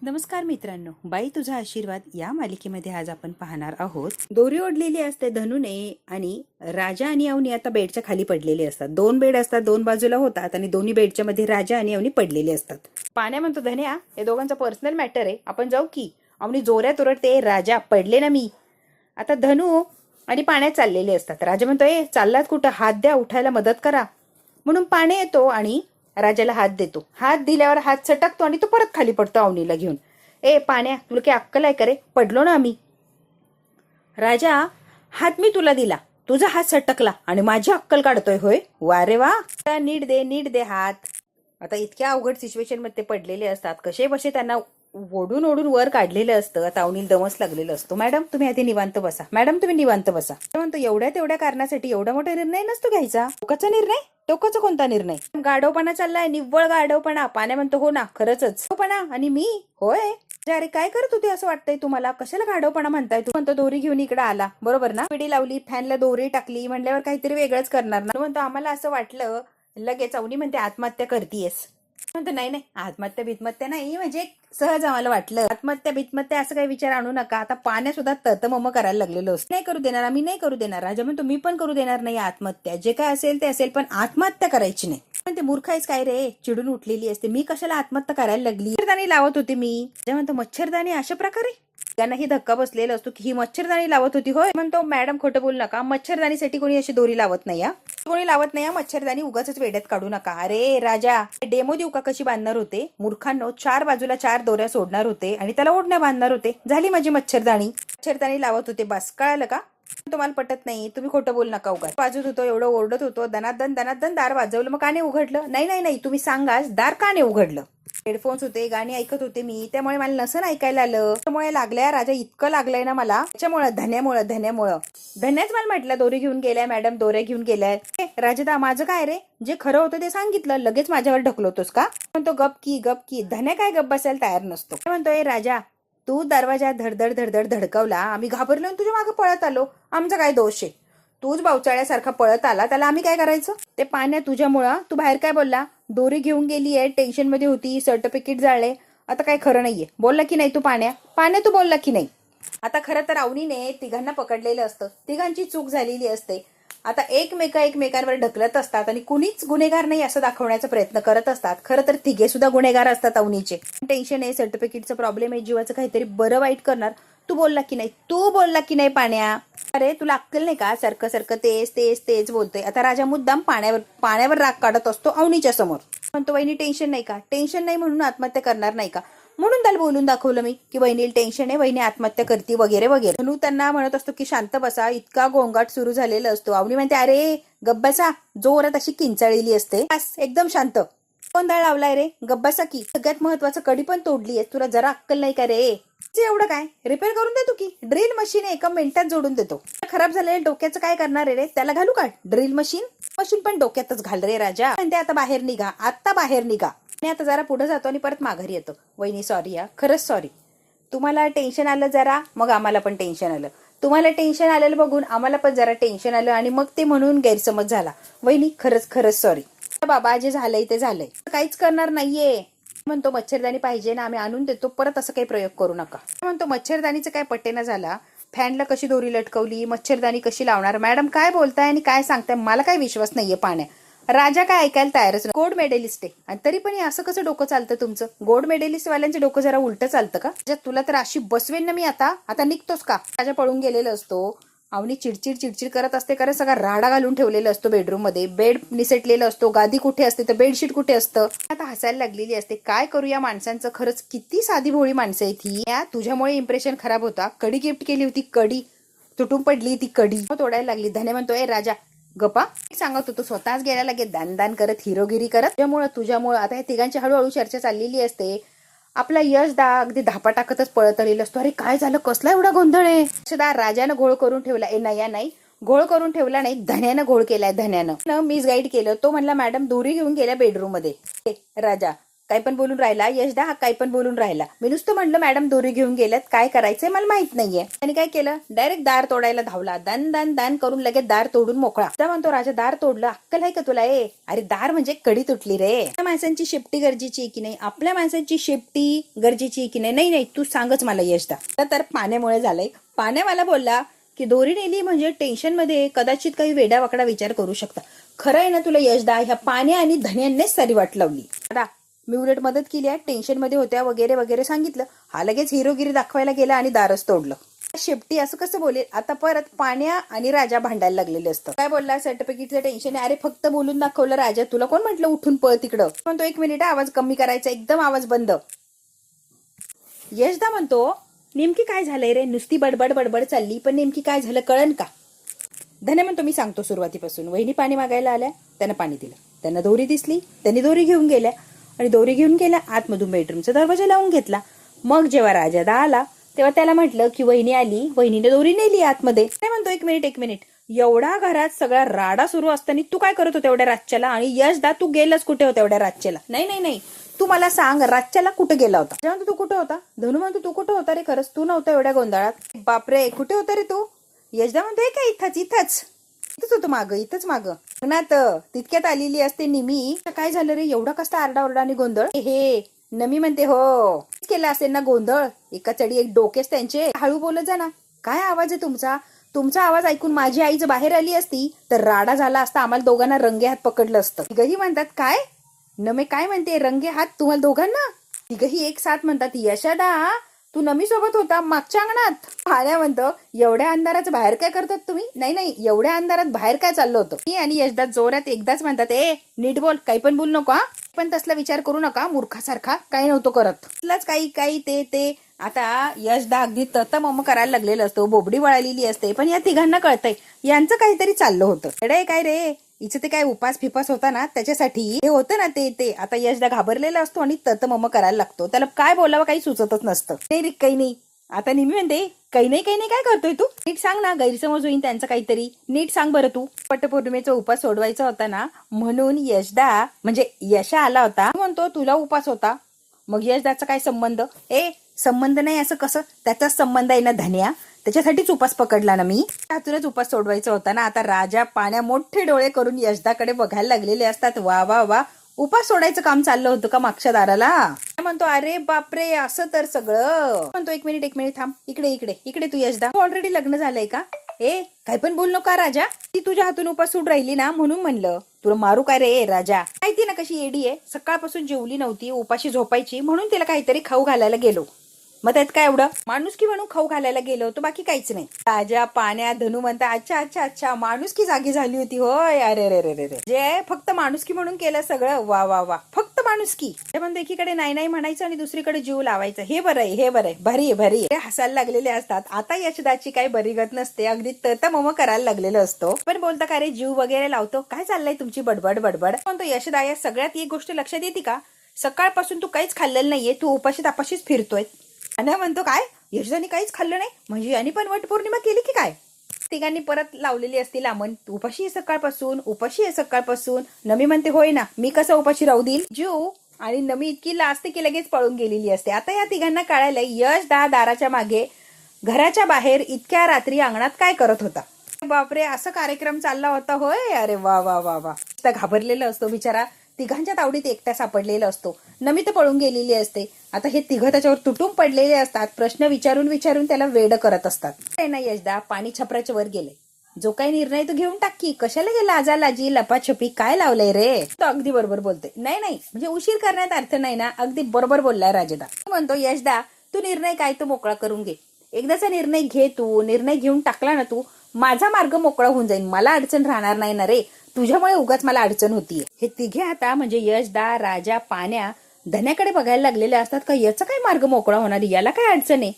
नमस्कार मित्रांनो, बाई तुझा आशीर्वाद या मालिकेमध्ये आज आपण पाहणार आहोत. दोरी ओढलेली असते धनुने आणि राजा आणि अवनी आता बेडच्या खाली पडलेले असतात. दोन बेड असतात, दोन बाजूला होतात आणि दोन्ही बेडच्या मध्ये राजा आणि अवनी पडलेले असतात. पाण्या म्हणतो, धन्या हे दोघांचा पर्सनल मॅटर आहे, आपण जाऊ की. अवनी जोऱ्यात ओरडते, राजा पडले ना मी. आता धनु आणि पाण्यात चाललेले असतात. राजा म्हणतो, ए चाललात कुठं, हात द्या, उठायला मदत करा. म्हणून पाणी येतो आणि राजाला हात देतो. हात दिल्यावर हात सटकतो आणि तो परत खाली पडतो अवनीला घेऊन. ए पाण्या, तुला काही अक्कल आहे का रे, पडलो ना आम्ही. राजा, हात मी तुला दिला, तुझा हात सटकला आणि माझी अक्कल काढतोय होय, वा रे वा, नीट दे हात. आता इतक्या अवघड सिच्युएशन मध्ये ते पडलेले असतात, कसे बसे त्यांना ओढून ओढून वर काढलेलं असतं. आता अवनीला दमच लागलेलं असतो. मॅडम तुम्ही आधी निवांत बसा, मॅडम तुम्ही निवांत बसा. म्हणतो, एवढ्या तेवढ्या कारणासाठी एवढा मोठा निर्णय नसतो घ्यायचा. टोकाचा निर्णय, टोकाचा कोणता निर्णय, गाढवपणा चाललाय, निव्वळ गाढवपणा. पाण्या म्हणतो, हो ना खरंच गाढवपणा. आणि मी होय, अरे काय करत होती असं वाटतंय तुम्हाला, कशाला गाढवपणा म्हणताय. तू म्हणतो दोरी घेऊन इकडे आला, बरोबर ना, पिढी लावली, फॅनला दोरी टाकली, म्हणल्यावर काहीतरी वेगळंच करणार ना. म्हणतो आम्हाला असं वाटलं. लगेच अवनी म्हणते, आत्महत्या करतीयस. म्हणतो नाही नाही, आत्महत्या भीत्महत्या नाही, म्हणजे सहज आम्हाला वाटलं. आत्महत्या भीत्महत्या असं काही विचार आणू नका. आता पाण्या सुद्धा ततमम करायला लागलेलो असतो. नाही करू देणार, आम्ही नाही करू देणार. राजा म्हणतो, मी पण करू देणार नाही आत्महत्या, जे काय असेल ते असेल, पण आत्महत्या करायची नाही. म्हणते, मूर्ख आहेस काय रे, चिडून उठलेली असते, मी कशाला आत्महत्या करायला लागली, मच्छरदाणी लावत होती मी. राजा म्हणतो, मच्छरदाणी अशा प्रकारे त्यांनाही धक्का बसलेला असतो की ही मच्छरदाणी लावत होती होय. म्हणतो, मॅडम खोटं बोलू नका, मच्छरदाणीसाठी कोणी अशी दोरी लावत नाही, कोणी लावत नाही, मच्छरदाणी उगाच वेड्यात काढू नका. अरे राजा, डेमो देऊ का कशी बांधणार होते, मूर्खांनो, 4 बाजूला 4 दोऱ्या सोडणार होते आणि त्याला ओढण्या बांधणार होते, झाली माझी मच्छरदाणी लावत होते, बस कळालं का. तुम्हाला पटत नाही, तुम्ही खोटं बोल नका. उगाच वाजत होतो, एवढं ओरडत होतो, दनादन दार वाजवलं, मग का नाही उघडलं. नाही तुम्ही सांगा, दार का नाही उघडलं. हेडफोन्स होते, गाणी ऐकत होते मी, त्यामुळे मला नसन ऐकायला आलं. त्यामुळे लागलंय राजा, इतकं लागलंय ना मला त्याच्यामुळे, धन्याच मला म्हटलं दोरी घेऊन गेलाय मॅडम, दोऱ्या घेऊन गेलाय. राजा माझं काय रे, जे खरं होतं ते सांगितलं, लगेच माझ्यावर ढकलवतोस का. म्हणतो, गप की. धन्या काय गप बसायला तयार नसतो. म्हणतोय, राजा तू दरवाजा धडधड धडकवला, आम्ही घाबरलो आणि तुझ्या मागे पळत आलो, आमचा काय दोष आहे. तूच बावचाळ्यासारखा पळत आला, त्याला आम्ही काय करायचं. ते पाण्या तुझ्यामुळं, तू बाहेर काय बोलला, दोरी घेऊन गेली आहे, टेन्शन मध्ये होती, सर्टिफिकेट जाळले, आता काय खरं नाहीये. बोलला की नाही तू पाण्या तू बोलला की नाही. आता खरं तर अवनीने तिघांना पकडलेलं असतं, तिघांची चूक झालेली असते. आता एकमेकांवर ढकलत असतात आणि कुणीच गुन्हेगार नाही असं दाखवण्याचा प्रयत्न करत असतात. खरं तर तिघे सुद्धा गुन्हेगार असतात अवनीचे. टेन्शन आहे, सर्टिफिकेटचा प्रॉब्लेम आहे, जीवाचं काहीतरी बरं वाईट करणार. तू बोलला की नाही पाण्या. अरे तुला अक्कल नाही का, सारखं तेच बोलतोय. आता राजा मुद्दाम पाण्यावर राग काढत असतो अवनीच्या समोर. म्हणतो, वहिनी टेन्शन नाही का, टेन्शन नाही म्हणून आत्महत्या करणार नाही का. म्हणून त्याला बोलून दाखवलं मी की वहिनीला टेन्शन आहे, वहिनी आत्महत्या करते वगैरे वगैरे. म्हणून त्यांना म्हणत असतो की शांत बसा, इतका गोंगाट सुरू झालेला असतो. अवनी म्हणते, अरे गब्बासा, जोरात अशी किंचाळलेली असते, एकदम शांत. गोंधळ लावलाय रे, गब्बासा की. सगळ्यात महत्वाचं, कडी पण तोडली आहे, तुला जरा अक्कल नाही का रे. एवढं काय, रिपेअर करून देतो की, ड्रिल मशीन एका मिनिटात जोडून देतो. खराब झालेल्या डोक्याचं काय करणार रे, त्याला घालू का ड्रिल मशीन पण डोक्यातच घाल रे राजा. म्हणते, आता बाहेर निघा. आणि आता जरा पुढे जातो आणि परत माघारी येतो. वहिनी सॉरी, खरंच सॉरी. तुम्हाला टेन्शन आलं जरा, मग आम्हाला पण टेन्शन आलं. तुम्हाला टेन्शन आलेलं बघून आम्हाला पण जरा टेन्शन आलं आणि मग ते म्हणून गैरसमज झाला. वहिनी खरंच सॉरी. बाबा जे झालंय ते झालंय, काहीच करणार नाहीये. म्हणतो, मच्छरदाणी पाहिजे ना, आम्ही आणून देतो, परत असं काही प्रयोग करू नका. म्हणतो, मच्छरदाणीचं काय पट्टेना झाला, फॅनला कशी दोरी लटकवली, मच्छरदाणी कशी लावणार. मॅडम काय बोलताय आणि काय सांगताय, मला काय विश्वास नाहीये पाण्या. राजा काय ऐकायला तयारच नाही. गोल्ड मेडलिस्ट आहे आणि तरी पण असं कसं डोकं चालतं तुमचं. गोल्ड मेडलिस्ट वाल्यांचं डोकं जरा उलट चालतं का. तुला तर अशी बसवेन ना मी, आता निघतोस का. राजा पळून गेलेला असतो. अवनी चिडचिड करत असते, कारण सगळा राडा घालून ठेवलेला असतो बेडरूम मध्ये. बेड निसटलेला असतो, गादी कुठे असते तर बेडशीट कुठे असतं. आता हसायला लागलेली असते. काय करू या माणसांचं, खरंच किती साधी भोळी माणसं आहे ती. तुझ्यामुळे इम्प्रेशन खराब होता. कडी गिफ्ट केली होती, कडी तुटून पडली, ती कडी तोडायला लागली. धन्या म्हणतोय, राजा गप्पा सांगत होतो, स्वतःच गेला लागेल दान करत, हिरोगिरी करत. तुझ्यामुळं आता या तिघांची हळूहळू चर्चा चाललेली असते. आपला यश अगदी धापा टाकतच पळत आलेलं असतो. अरे काय झालं, कसला एवढा गोंधळ आहे. राजानं घोळ करून ठेवला. नाही घोळ करून ठेवला नाही, धन्यानं घोळ केलाय. धन्यानं मिस गाईड केलं. तो म्हणला, मॅडम दोरी घेऊन गेल्या बेडरूम मध्ये. राजा काही पण बोलून राहिला, यशदा हा काही पण बोलून राहिला. मी नुसतं म्हणलं मॅडम दोरी घेऊन गेल्यात, काय करायचंय मला माहित नाहीये. आणि काय केलं, डायरेक्ट दार तोडायला धावला. दान दान दान करून लगेच दार तोडून मोकळा. त्या म्हणतो राजा दार तोडलं, अक्कल आहे का तुला? अरे दार म्हणजे कडी तुटली रे. आपल्या माणसांची शेपटी गरजेची की नाही, आपल्या माणसांची शेपटी गरजेची की नाही? नाही नाही तू सांगच मला यशदा. तर पाण्यामुळे झालंय. पाण्या मला बोलला की दोरी नेली म्हणजे टेन्शन मध्ये कदाचित काही वेडा वाकडा विचार करू शकता. खरं आहे ना तुला यशदा, ह्या पाण्या आणि धन्यांनीच सारी वाट लावली. मी उलट मदत केली आहे, टेन्शन मध्ये होत्या वगैरे वगैरे सांगितलं. हा लगेच हिरोगिरी दाखवायला गेला आणि दारच तोडलं. शेपटी असं कसं बोलेल? आता परत पाण्या आणि राजा भांडायला लागलेले असतं. काय बोलला, सर्टिफिकेटचं टेन्शन आहे. अरे फक्त बोलून दाखवलं राजा, तुला कोण म्हटलं उठून पळ तिकडं? म्हणतो 1 मिनिट आवाज कमी करायचा, एकदम आवाज बंद. यशदा म्हणतो नेमकी काय झालंय रे? नुसती बडबड बडबड चालली, पण नेमकी काय झालं कळन का? धन्य म्हणतो मी सांगतो सुरुवातीपासून. वहिनी पाणी मागायला आल्या, त्यांना पाणी दिलं. त्यांना दोरी दिसली, त्यांनी दोरी घेऊन गेल्या आणि दोरी घेऊन गेल्या आतमधून बेडरूमचा दरवाजा लावून घेतला. मग जेव्हा राजादा आला तेव्हा त्याला म्हटलं की वहिनी आली, वहिनीने दोरी नेली आतमध्ये. काय म्हणतो 1 मिनिट, एवढा घरात सगळा राडा सुरू असताना तू काय करत होता एवढ्या रातच्याला? आणि यशदा तू गेलास कुठे होता एवढ्या रातच्याला? नाही नाही नाही तू मला सांग, रातच्याला कुठे गेला होता? जेव्हा तू कुठे होता? धनु म्हणतो तू कुठे होता रे? खरंच तू नव्हता एवढ्या गोंधळात? बापरे कुठे होता रे तू? यशदा म्हणतोय का इथंच होतं मागं, इथंच मागं लग्नात तितक्यात आलेली असते निमी. काय झालं रे, एवढा कसला आरडाओरडा आणि गोंधळ? हे नमी म्हणते हो केला असेल ना गोंधळ, एका चढी एक डोकेस त्यांचे. हळू बोलत जा ना. काय आवाज आहे तुमचा? तुमचा आवाज ऐकून माझी आई जर बाहेर आली असती तर राडा झाला असता, आम्हाला दोघांना रंगे हात पकडलं असतं. तिघही म्हणतात काय? नमे काय म्हणते, रंगे हात तुम्हाला दोघांना? तिघही एक साथ म्हणतात यशदा तू नमी सोबत होता मागच्या अंगणात. पाण्या म्हणतो एवढ्या अंधारात बाहेर काय करतात तुम्ही? नाही नाही एवढ्या अंधारात बाहेर काय चाललं होतं? मी आणि यशदा जोरात एकदाच म्हणतात नीट बोल, काही पण बोलू नका, पण तसला विचार करू नका, मूर्खासारखा काही नव्हतं करत. काही काही ते आता यशदा अगदी तत मम करायला लागलेलं असतो, बोबडी वळालेली असते, पण या तिघांना कळतंय यांचं काहीतरी चाललं होतं. अडे काय रे, हिचं ते काय उपास फिपास होता ना त्याच्यासाठी हे होतं ना ते आता यशदा घाबरलेला असतो आणि तत मम करायला लागतो. त्याला काय बोलावं काही सुचतच नसतं. नाही काही नाही. आता नेहमी म्हणते काही नाही काय करतोय तू? नीट सांग ना, गैरसमज होईल त्यांचं काहीतरी. नीट सांग बरं तू. वटपौर्णिमेचा उपास सोडवायचा होता ना, म्हणून यशदा म्हणजे यशा आला होता. म्हणतो तुला उपास होता, मग यशदाचा काय संबंध? संबंध नाही असं कसं? त्याचाच संबंध आहे ना धन्या, त्याच्यासाठीच उपास पकडला ना मी. त्यातूनच उपास सोडवायचा होता ना. आता राजा पाण्या मोठे डोळे करून यशदाकडे बघायला लागलेले असतात. वा वा वा, उपास सोडायचं काम चाललं होतं का मागच्या दाराला? म्हणतो अरे बापरे असं तर सगळं. म्हणतो 1 मिनिट थांब, इकडे तू यशदा, ऑलरेडी लग्न झालंय का? काय पण बोल नका राजा, ती तुझ्या हातून उपास सोड राहिली ना म्हणून म्हणलं तुला मारू काय रे राजा. माहिती ना कशी येडी आहे, सकाळपासून जेवली नव्हती, उपाशी झोपायची, म्हणून तिला काहीतरी खाऊ घालायला गेलो. मग त्यात काय एवढं? माणुसकी म्हणून खाऊ घालायला गेलो होतो, बाकी काहीच नाही. राजा पाण्या धनु म्हणता अच्छा माणुसकी जागी झाली होती होय. अरे रे रे रे जे फक्त माणुसकी म्हणून केलं सगळं. वा वा वा, फक्त माणुसकी. पण एकीकडे नाही म्हणायचं आणि दुसरीकडे जीव लावायचं. हे बरं आहे, भारी आहे. हसायला लागलेले असतात. आता यशदाची काही बरीगत नसते, अगदी तत मम करायला लागलेलं असतो. पण बोलता का रे जीव वगैरे लावतो, काय चाललंय तुमची बडबड? म्हणतो यशदा या सगळ्यात एक गोष्ट लक्षात येते का, सकाळपासून तू काहीच खाल्लेलं नाहीये, तू उपाशी तापाशीच फिरतोय. आणि म्हणतो काय यशदानी काहीच खाल्लं नाही म्हणजे यांनी पण वटपौर्णिमा केली की काय? तिघांनी परत लावलेली असती लांबण, उपाशी आहे सकाळपासून. नमी म्हणते होय ना, मी कसं उपाशी राहू देईल? जीव आणि नमी इतकी लाजते की लगेच पळून गेलेली असते. आता या तिघांना कळायला यशदा दाराच्या मागे घराच्या बाहेर इतक्या रात्री अंगणात काय करत होता. बापरे असं कार्यक्रम चालला होता होय. अरे वा वा वा वा. घाबरलेला असतो बिचारा, तिघांच्या तावडीत एकटा सापडलेला असतो. नमी तर पळून गेलेली असते. आता हे तिघं त्याच्यावर तुटून पडलेले असतात, प्रश्न विचारून त्याला वेड करत असतात. काय नाही यशदा, पाणी छपराच्या वर गेले, जो काही निर्णय तो घेऊन टाकी, कशाला गेला आजालाजी लपाछपी, काय लावलंय रे? तो अगदी बरोबर बोलते. नाही म्हणजे उशीर करण्यात अर्थ नाही ना, अगदी बरोबर बोललाय राजदा. म्हणतो यशदा तू निर्णय काय तो मोकळा करून घे, एकदाचा निर्णय घे तू. निर्णय घेऊन टाकला ना तू, माझा मार्ग मोकळा होऊन जाईल, मला अडचण राहणार नाही ना रे, तुझ्यामुळे उगाच मला अडचण होतीये. हे तिघे आता म्हणजे यशदा, राजा, पाण्या धन्याकडे बघायला लागलेले असतात का याचा काय मार्ग मोकळा होणार, याला काय अडचण आहे?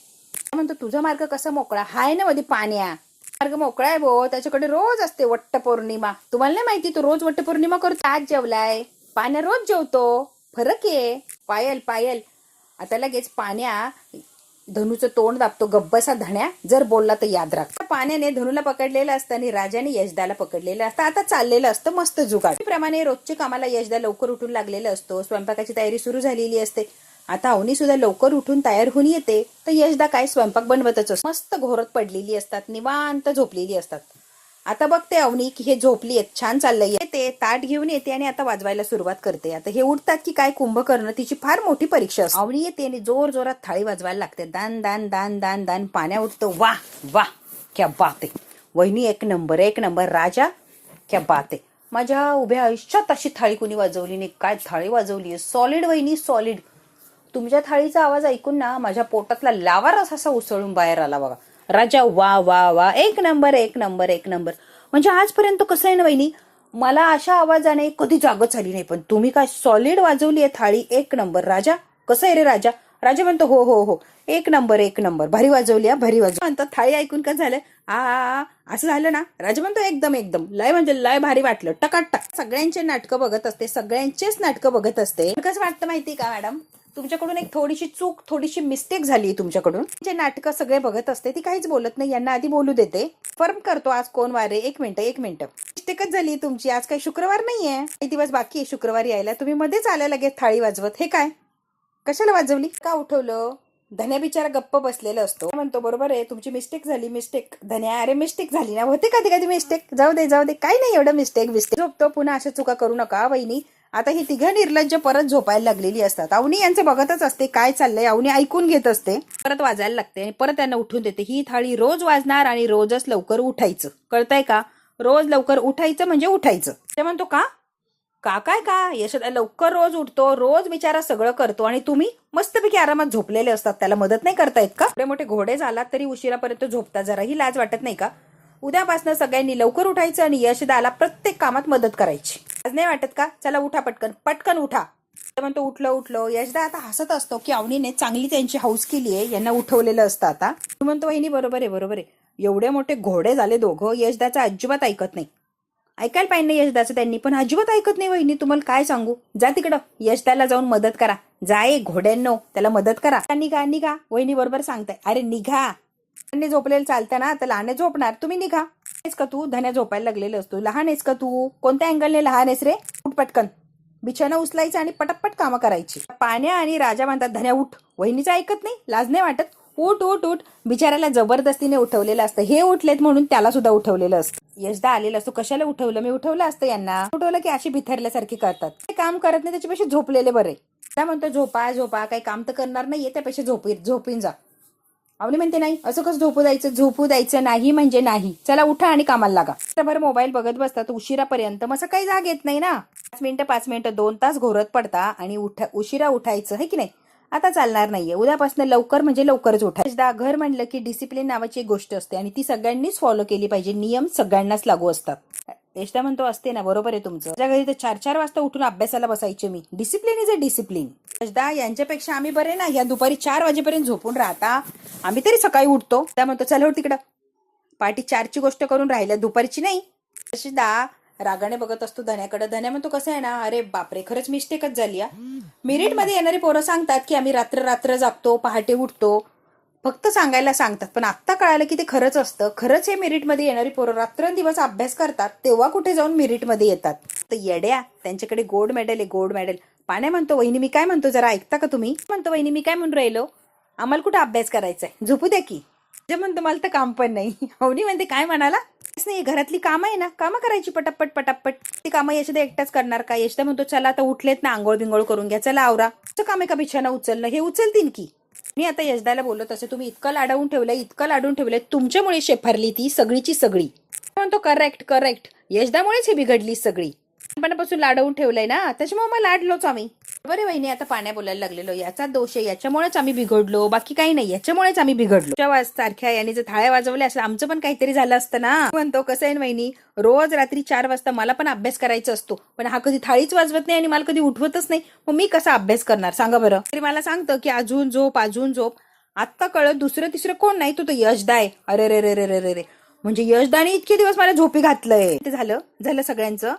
म्हणतो तुझा मार्ग कसा मोकळा? हाय ना मध्ये पाण्या मार्ग मोकळा आहे भो, त्याच्याकडे रोज असते वटपौर्णिमा. तुम्हाला नाही माहिती तो रोज वटपौर्णिमा करतो? आज जेवलाय, पाण्या रोज जेवतो, फरक आहे. पायल आता लगेच पाण्या धनुचं तोंड दाबतो, गब्बसा धण्या, जर बोलला तर याद राख. पाण्याने धनुला पकडलेलं असतं आणि राजाने यशदाला पकडलेलं असतं. आता चाललेलं असतं मस्त जुगाड. प्रमाणे रोजच्या कामाला यशदा लवकर उठून लागलेलं असतो. स्वयंपाकाची तयारी सुरू झालेली असते. आता अवनी सुद्धा लवकर उठून तयार होऊन येते, तर यशदा काय स्वयंपाक बनवतच असतो. मस्त घोरत पडलेली असतात, निवांत झोपलेली असतात. आता बघते अवनी की हे झोपली आहेत, छान चाललंय. येते, ताट घेऊन येते आणि आता वाजवायला सुरुवात करते. आता हे उठतात की काय कुंभकर्ण, तिची फार मोठी परीक्षा असते. अवनी येते आणि जोर जोरात थाळी वाजवायला लागते. दान दान दान दान दान. पाण्या उठतो. वा वा, क्या बात आहे वहिनी, एक नंबर एक नंबर. राजा, क्या बात आहे. माझ्या उभ्या आयुष्यात अशी थाळी कुणी वाजवली नाही. काय थाळी वाजवली आहे, सॉलिड वहिनी, सॉलिड. तुमच्या थाळीचा आवाज ऐकून ना माझ्या पोटातला लावारस असा उसळून बाहेर आला बघा. राजा, वा वा वा, एक नंबर एक नंबर एक नंबर. म्हणजे आजपर्यंत कसं आहे ना वहिनी, मला अशा आवाजाने कधी जागच आली नाही, पण तुम्ही काय सॉलिड वाजवली आहे थाळी, एक नंबर. राजा, कसं आहे रे राजा? राजा म्हणतो हो हो हो, एक नंबर एक नंबर, भारी वाजवली, भारी वाजवली. म्हणतो थाळी ऐकून काय झालं, आ असं झालं ना. राजा म्हणतो एकदम एकदम, लय म्हणजे लय भारी वाटलं, टकाटक. सगळ्यांचे नाटकं बघत असते, सगळ्यांचेच नाटकं बघत असते. कसं वाटतं माहिती का मॅडम, तुमच्याकडून एक थोडीशी चूक, थोडीशी मिस्टेक झाली तुमच्याकडून. जे नाटकं सगळे बघत असते ती काहीच बोलत नाही, यांना आधी बोलू देते. फर्म करतो आज कोण वारे. एक मिनिट एक मिनिट, मिस्टेकच झाली तुमची. आज काही शुक्रवार नाहीये, काही दिवस बाकी आहे शुक्रवारी यायला. तुम्ही मध्येच आल्या लगेच थाळी वाजवत. हे काय, कशाला वाजवली, का उठवलं? धन्या बिचारा गप्प बसलेला असतो. म्हणतो बरोबर आहे, तुमची मिस्टेक झाली. मिस्टेक धन्या, अरे मिस्टेक झाली ना, होते कधी कधी मिस्टेक, जाऊ दे जाऊ दे, काही नाही एवढं मिस्टेक बिस्टेक. झोपतो, पुन्हा अशा चुका करू नका वहिनी. आता ही तिघं निर्लज्ज परत झोपायला लागलेली असतात. अवनी यांचं बघतच असते काय चाललंय. अवनी ऐकून घेत असते, परत वाजायला लागते आणि परत त्यांना उठून देते. ही थाळी रोज वाजणार आणि रोजच लवकर उठायचं, कळतंय का? रोज लवकर उठायचं म्हणजे उठायचं. ते म्हणतो का का काय का यशोदा लवकर रोज उठतो, रोज बिचारा सगळं करतो आणि तुम्ही मस्तपैकी आरामात झोपलेले असतात. त्याला मदत नाही करता येत का? एवढे मोठे घोडे झालात तरी उशिरापर्यंत झोपता, जराही लाज वाटत नाही का? उद्यापासून सगळ्यांनी लवकर उठायचं आणि यशदाला प्रत्येक कामात मदत करायची. आज नाही वाटत का? चला उठा, पटकन पटकन उठा. म्हणतो उठलो उठलो. यशदा आता हसत असतो की अवनीने चांगली त्यांची हाऊस केली आहे, यांना उठवलेलं असतं. आता म्हणतो वहिनी बरोबर आहे बरोबर आहे, एवढे मोठे घोडे झाले दोघं, यशदाचं अजिबात ऐकत नाही. ऐकायला पाहिजे नाही यशदाचं त्यांनी, पण अजिबात ऐकत नाही वहिनी. तुम्हाला काय सांगू, जा तिकडं यशदाला जाऊन मदत करा. जाय घोड्यांनो, त्याला मदत करा. निघा निघा, वहिनी बरोबर सांगताय. अरे निघा, झोपलेलं चालतं ना, तर लहान झोपणार, तुम्ही निघा. आहेस का तू? धन्या झोपायला लागलेलं असतो. लहान आहेस का तू? कोणत्या अँगलने लहान आहेस रे? उठ पटकन, बिछाना उचलायचं आणि पटपट कामं करायची. पाण्या आणि राजा म्हणतात धन्या उठ. वहिनीचं ऐकत नाही, लाज नाही वाटत? उठ उठ उठ. बिचाराला जबरदस्तीने उठवलेलं असतं. हे उठलेत म्हणून त्याला सुद्धा उठवलेलं असतं. यशदा आलेला असतो, कशाला उठवलं? मी उठवलं असतं यांना. उठवलं की अशी भिथरल्यासारखी करतात. ते काम करत नाही, त्याच्यापेक्षा झोपलेले बरे. त्या म्हणतो झोपा झोपा, काही काम तर करणार नाहीये, त्यापेक्षा झोपीन जा. अवनी म्हणते नाही, असं कसं झोपू द्यायचं नाही म्हणजे नाही. चला उठा आणि कामाला लागा. भर मोबाईल बघत बसतात उशिरापर्यंत, मग काही जाग येत नाही ना. 5 मिनिटं 2 तास घोरत पडता आणि उशिरा उठायचं आहे की नाही. आता चालणार नाहीये, उद्यापासून लवकर म्हणजे लवकरच उठायचं. घर म्हणलं की डिसिप्लिन नावाची एक गोष्ट असते आणि ती सगळ्यांनीच फॉलो केली पाहिजे. नियम सगळ्यांनाच लागू असतात. यशदा म्हणतो असते ना, बरोबर आहे तुमचं. माझ्या घरी तर 4-4 वाजता उठून अभ्यासाला बसायचे मी. Discipline is a discipline. Yashada यांच्यापेक्षा आम्ही बरे ना, या दुपारी 4 वाजेपर्यंत झोपून राहता, आम्ही तरी सकाळी उठतो. त्या म्हणतो चल हो तिकडं, पार्टी 4ची गोष्ट करून राहिल्या, दुपारची नाही. यशदा रागाने बघत असतो धन्याकडे. धन्या म्हणतो कसं आहे ना, अरे बापरे, खरंच मिस्टेकच झाली. मेरिट मध्ये येणारी पोरं सांगतात की आम्ही रात्र जागतो, पहाटे उठतो, फक्त सांगायला सांगतात, पण आत्ता कळालं की ते खरंच असतं. खरंच हे मेरिटमध्ये येणारी पोरं रात्रंदिवस अभ्यास करतात, तेव्हा कुठे जाऊन मेरिटमध्ये येतात. तर येड्या, त्यांच्याकडे गोल्ड मेडल आहे, गोल्ड मेडल. पाण्या म्हणतो वहिनी मी काय म्हणतो जरा ऐकता का तुम्ही? म्हणतो वहिनी मी काय म्हणून राहिलो, आम्हाला कुठे अभ्यास करायचा आहे, झोपू द्या की. म्हणतो मला तर काम पण नाही. अवनी म्हणते काय म्हणाला नाही, घरातली कामं आहे ना, कामं करायची पटापट पटापट. ती कामं यशदा एकटाच करणार का? यशदा म्हणतो चला आता उठलेत ना, आंघोळ बिंगोळ करून घ्या, चला आवरा. काम आहे का बिछाना उचलणं? हे उचलतील की. मी आता यशदाला बोलत असे, तुम्ही इतकं लाडवून ठेवलंय, तुमच्यामुळे शेफारली ती सगळीची सगळी. म्हणतो करेक्ट करेक्ट, यशदामुळेच ही बिघडली सगळी. लहानपणापासून लाडवून ठेवलंय ना, त्याच्यामुळे मग लाडलोच आम्ही. बरे वहिनी, आता पाण्या बोलायला लागलेलो, याचा दोष आहे, याच्यामुळेच आम्ही बिघडलो, बाकी काही नाही, याच्यामुळेच आम्ही बिघडलो. सारख्या याने जर थाळ्या वाजवल्या असं आमचं पण काहीतरी झालं असतं ना. म्हणतो कसं आहे वहिनी, रोज रात्री 4 वाजता मला पण अभ्यास करायचा असतो, पण हा कधी थाळीच वाजवत नाही आणि मला कधी उठवतच नाही, मग मी कसा अभ्यास करणार सांगा बरं. तरी मला सांगतं की अजून झोप अजून झोप. आत्ता कळत दुसरं तिसरं कोण नाही, तो यशदा आहे. अरे रे रे रे रे रे, म्हणजे यशदाने इतके दिवस मला झोपी घातलंय. ते झालं सगळ्यांचं.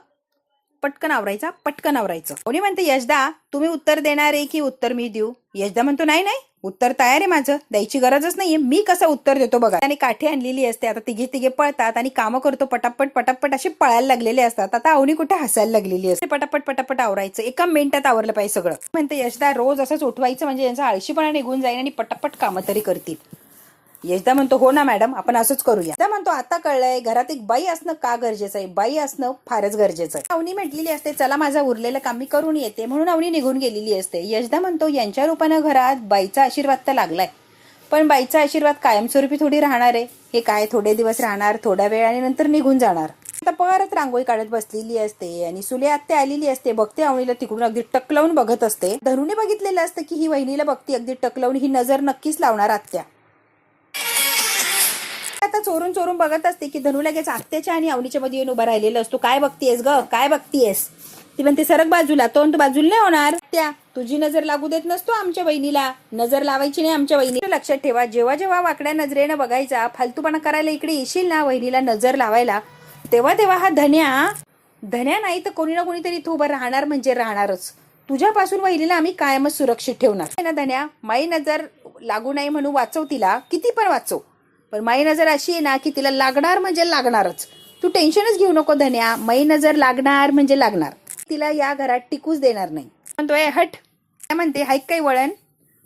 पटकन आवरायचं. कोणी म्हणते यशदा तुम्ही उत्तर देणार आहे की उत्तर मी देऊ? यशदा म्हणतो नाही नाही, उत्तर तयार आहे माझं, द्यायची गरजच नाहीये. मी कसं उत्तर देतो बघा. त्याने काठी आणलेली असते. आता तिघे तिघे पळतात आणि कामं करतो पटापट पटापट असे पळायला लागलेले असतात. आता अवनी कुठे हसायला लागलेली असते. पटापट पटापट आवरायचं, एका मिनिटात आवरलं पाहिजे सगळं. म्हणते यशदा रोज असंच उठवायचं म्हणजे यांचा आळशीपणा निघून जाईल आणि पटापट कामं तरी करतील. यशदा म्हणतो हो ना मॅडम, आपण असंच करूया. त्या म्हणतो आता कळलंय घरात एक बाई असणं का गरजेचं आहे, बाई असणं फारच गरजेचं आहे. अवनी म्हटलेली असते चला माझं उरलेलं काम मी करून येते, म्हणून अवनी निघून गेलेली असते. यशदा म्हणतो यांच्या रूपानं घरात बाईचा आशीर्वाद तर लागलाय, पण बाईचा आशीर्वाद कायमस्वरूपी थोडी राहणार आहे. हे काय थोडे दिवस राहणार, थोड्या वेळ आणि नंतर निघून जाणार. आता परत रांगोळी काढत बसलेली असते आणि सुले आत्या आलेली असते. बघते अवनीला तिकडून अगदी टक लावून बघत असते. धनुने बघितलेलं असतं की ही वहिनीला बघती अगदी टक लावून, ही नजर नक्कीच लावणार आत्या. आता चोरून चोरून बघत असते की धनू लगेच आत्याच्या आणि अवनीच्या मध्ये येऊन उभा राहिलेला असतो. काय बघतीयस ग, काय बघतीयस? ती म्हणते सरक बाजूला. तो बाजूला नाही होणार. त्या तुझी नजर लागू देत नसतो आमच्या बहिणीला, नजर लावायची नाही आमच्या बहिणीला. लक्षात ठेवा, जेव्हा जेव्हा वाकड्या नजरेनं बघायचा, फालतूपणा करायला इकडे येशील ना वहिनीला नजर लावायला, तेव्हा तेव्हा हा धन्या नाही तर कोणी ना कोणीतरी इथं उभं राहणार म्हणजे राहणारच. तुझ्यापासून वहिनीला आम्ही कायमच सुरक्षित ठेवणार ना धन्या. माई नजर लागू नाही म्हणून वाचव तिला, किती पण वाचव, पण माई नजर अशी आहे ना की तिला लागणार म्हणजे लागणारच. तू टेन्शनच घेऊ नको धन्या, माई नजर लागणार म्हणजे लागणार. तिला या घरात टिकूच देणार नाही. म्हणतोय हट. म्हणते हाय काही वळण,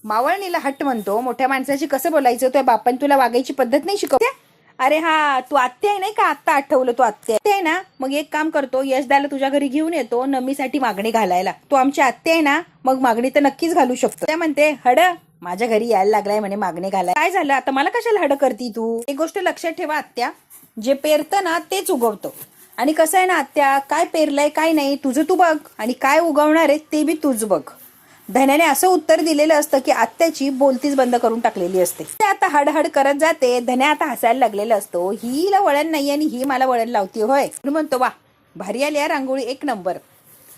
मावळणीला हट म्हणतो. मोठ्या माणसाची कसं बोलायचं, तुझ्या बापान तुला वागायची पद्धत नाही शिकवते. अरे हा तू आत्या आहे नाही का, आत्ता आठवलं तू आत्या आहे ना. मग एक काम करतो, यशदाला तुझ्या घरी घेऊन येतो नमीसाठी मागणी घालायला. तू आमची आत्या आहे ना, मग मागणी तर नक्कीच घालू शकतो. त्या म्हणते हड, माझ्या घरी यायला लागलाय म्हणे मागणी घालाय. काय झालं आता, मला कशाला हड करती तू? एक गोष्ट लक्षात ठेवा आत्या, जे पेरतं ना तेच उगवतं. आणि कसं आहे ना आत्या, काय पेरलंय काय नाही तुझं तू बघ, आणि काय उगवणार आहे ते बी तूच बघ. धन्याने असं उत्तर दिलेलं असतं की आत्याची बोलतीच बंद करून टाकलेली असते. ते आता हडहड करत जाते. धन्या आता हसायला लागलेला असतो. हिला वळण नाही आणि ही मला वळण लावते होय. म्हणतो वा भारी आली रांगोळी, एक नंबर.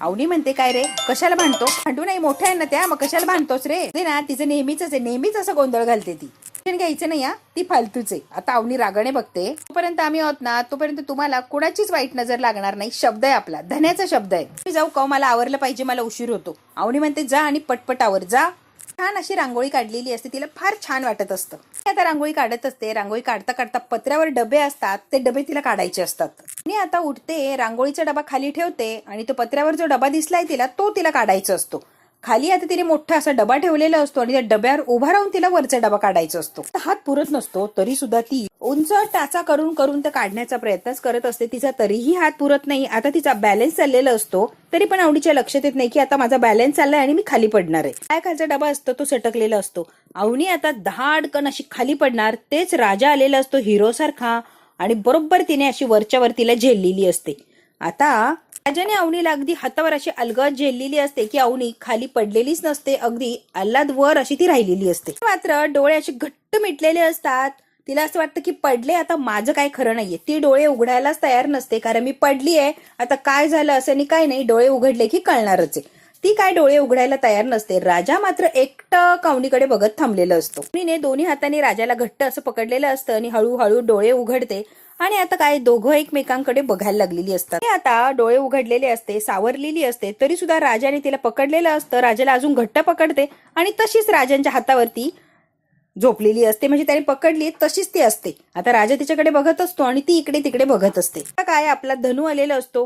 अवनी म्हणते काय रे, कशाला भांडतो? भांडू नाही, मोठ्या आहे ना त्या, मग कशाला भांडतोस रे? ते ना तिचं नेहमीच आहे, नेहमीच असं गोंधळ घालते ती. घ्यायचं नाही, ती फालतूच आहे. आता अवनी रागाने बघते. तोपर्यंत आम्ही आहोत ना, तोपर्यंत तुम्हाला कोणाचीच वाईट नजर लागणार नाही. शब्द आहे आपला, धन्याचा शब्द आहे. मी जाऊ का, मला आवरलं पाहिजे, मला उशीर होतो. अवनी म्हणते जा आणि पटपट आवर जा. छान अशी रांगोळी काढलेली असते, तिला फार छान वाटत असतं. आता रांगोळी काढत असते. रांगोळी काढता काढता पत्र्यावर डबे असतात, ते डबे तिला काढायचे असतात. मी आता उठते, रांगोळीचा डबा खाली ठेवते आणि तो पत्र्यावर जो डबा दिसलाय तिला, तो तिला काढायचा असतो. खाली आता तिने मोठा असा डबा ठेवलेला असतो आणि त्या डब्यावर उभा राहून तिला वरचा डबा काढायचा असतो. हात पुरत नसतो, तरी सुद्धा ती उंच टाचा करून करून ते काढण्याचा प्रयत्नच करत असते. तिचा तरीही हात पुरत नाही. आता तिचा बॅलन्स चाललेला असतो, तरी पण अवनीच्या लक्षात येत नाही की आता माझा बॅलन्स चाललाय आणि मी खाली पडणार आहे. काय खालचा डबा असतो तो सटकलेला असतो. अवनी आता धाडकन अशी खाली पडणार. तेच राजा आलेला असतो हिरो सारखा, आणि बरोबर तिने अशी वरच्यावर तिला झेललेली असते. आता राजाने अवनीला अगदी हातावर अशी अलगद झेललेली असते की अवनी खाली पडलेलीच नसते, अगदी आल्हाद वर अशी ती राहिलेली असते. मात्र डोळे असे घट्ट मिटलेले असतात. तिला असं वाटतं की पडले, आता माझं काय खरं नाहीये. ती डोळे उघडायलाच तयार नसते, कारण मी पडली आहे, आता काय झालं असं आणि काय नाही, डोळे उघडले की कळणारच आहे. ती काय डोळे उघडायला तयार नसते. राजा मात्र एकटक अवनीकडे बघत थांबलेला असतो. अवनीने दोन्ही हाताने राजाला घट्ट असं पकडलेलं असतं आणि हळूहळू डोळे उघडते. आणि आता काय दोघं एकमेकांकडे बघायला लागलेली असतात. आता डोळे उघडलेले असते, सावरलेली असते, तरी सुद्धा राजाने तिला पकडलेलं असतं. राजाला अजून घट्ट पकडते आणि तशीच राजांच्या हातावरती झोपलेली असते, म्हणजे त्याने पकडली तशीच ती असते. आता राजा तिच्याकडे बघत असतो आणि ती इकडे तिकडे बघत असते. काय आपला धनू आलेला असतो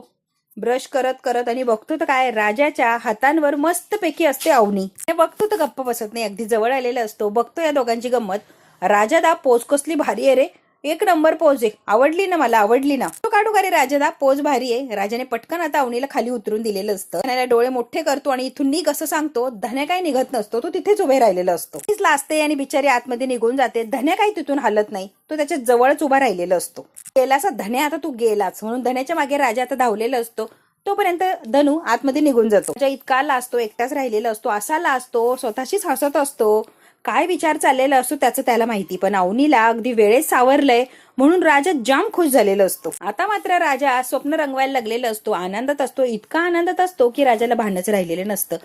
ब्रश करत करत, आणि बघतो तर काय राजाच्या हातांवर मस्तपैकी असते अवनी. बघतो तर गप्प बसत नाही, अगदी जवळ आलेला असतो. बघतो या दोघांची गंमत. राजादा पोज कसली भारी आहे रे, एक नंबर पोज आहे, आवडली ना मला, आवडली ना. तो काढू का रे राजादा, पोज भारी आहे. राजाने पटकन आता अवनीला खाली उतरून दिलेलं असतं. धन्याला डोळे मोठे करतो आणि इथून निघ असं सांगतो. धन्या काय निघत नसतो, तो तिथेच उभे राहिलेला असतो. तीच लाजते आणि बिचारी आतमध्ये निघून जाते. धन्या काही तिथून हलत नाही, तो त्याच्या जवळच उभा राहिलेला असतो. गेलासा धन्या, आता तू गेलाच म्हणून धन्याच्या मागे राजा आता धावलेला असतो. तोपर्यंत धनू आतमध्ये निघून जातो. राजा इतका लाजतो, एकटाच राहिलेला असतो, असा लाजतो, स्वतःशीच हसत असतो. काय विचार चाललेला असतो त्याचं त्याला माहिती. पण अवनीला अगदी वेळेत सावरलंय म्हणून राजा जाम खुश झालेला असतो. आता मात्र राजा स्वप्न रंगवायला लागलेला असतो, आनंदात असतो, इतका आनंदात असतो की राजाला भांडणच राहिलेलं नसतं.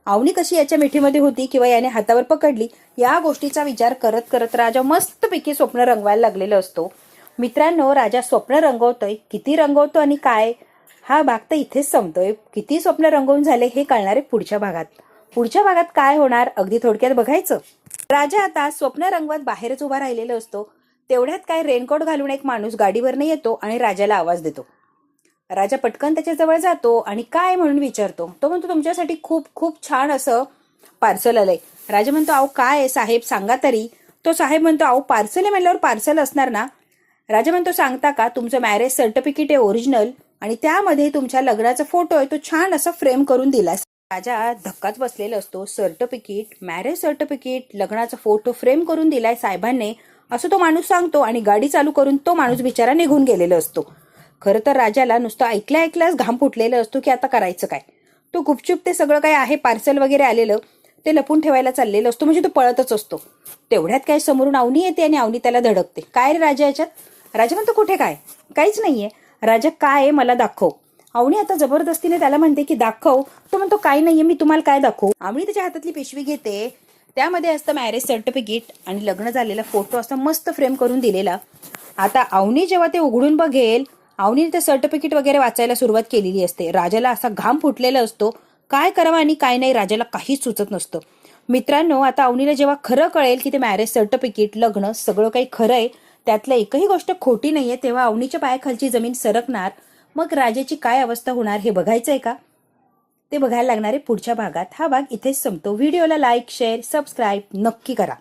अवनी कशी याच्या मिठीमध्ये होती किंवा याने हातावर पकडली, या गोष्टीचा विचार करत करत राजा मस्तपैकी स्वप्न रंगवायला लागलेला असतो. मित्रांनो, राजा स्वप्न रंगवतोय, किती रंगवतो आणि काय, हा भाग तर इथेच संपतोय. किती स्वप्न रंगवून झाले हे कळणारे पुढच्या भागात. पुढच्या भागात काय होणार अगदी थोडक्यात बघायचं. राजा आता स्वप्न रंगवत बाहेरच उभा राहिलेला असतो. तेवढ्यात काय रेनकोट घालून एक माणूस गाडीवरनं येतो आणि राजाला आवाज देतो. राजा पटकन त्याच्या जवळ जातो आणि काय म्हणून विचारतो. तो म्हणतो तुमच्यासाठी खूप खूप छान असं पार्सल आलंय. राजा म्हणतो अहो काय आहे साहेब सांगा तरी. तो साहेब म्हणतो अहो पार्सल आहे म्हणल्यावर पार्सल असणार ना. राजा म्हणतो सांगता का तुमचं मॅरेज सर्टिफिकेट आहे ओरिजिनल आणि त्यामध्ये तुमच्या लग्नाचा फोटो आहे तो छान असा फ्रेम करून दिलाय. राजा धक्काच बसलेला असतो. सर्टिफिकेट मॅरेज सर्टिफिकेट लग्नाचा फोटो फ्रेम करून दिलाय साहेबांनी असं तो माणूस सांगतो आणि गाडी चालू करून तो माणूस बिचारा निघून गेलेला असतो. खरं तर राजाला नुसतं ऐकल्याच घाम फुटलेलं असतो की आता करायचं काय. तो गुपचूप ते सगळं काय आहे पार्सल वगैरे आलेलं ते लपून ठेवायला चाललेलं असतो म्हणजे तो पळतच असतो. तेवढ्यात काय समोरून अवनी येते आणि अवनी त्याला धडकते. काय रे राजा याच्यात. राजा म्हणतो कुठे काय काहीच नाहीये. राजा काय आहे मला दाखव. अवनी आता जबरदस्तीने त्याला म्हणते की दाखव. तो म्हणतो काय नाहीये मी तुम्हाला काय दाखवू. अवनी त्याच्या हातातली पिशवी घेते. त्यामध्ये असतं मॅरेज सर्टिफिकेट आणि लग्न झालेला फोटो असा मस्त फ्रेम करून दिलेला. आता अवनी जेव्हा ते उघडून बघेल अवनीने ते सर्टिफिकेट वगैरे वाचायला सुरुवात केलेली असते. राजाला असा घाम फुटलेला असतो. काय करावं आणि काय नाही राजाला काहीच सुचत नसतं. मित्रांनो आता अवनीला जेव्हा खरं कळेल की ते मॅरेज सर्टिफिकेट लग्न सगळं काही खरं आहे त्यातलं एकही गोष्ट खोटी नाहीये तेव्हा अवनीच्या पायाखालची जमीन सरकणार. मग राजाची काय अवस्था होणार हे बघायचंय का. ते बघायला लागणार आहे पुढच्या भागात. हा भाग इथेच संपतो. व्हिडिओला लाईक शेअर सबस्क्राईब नक्की करा.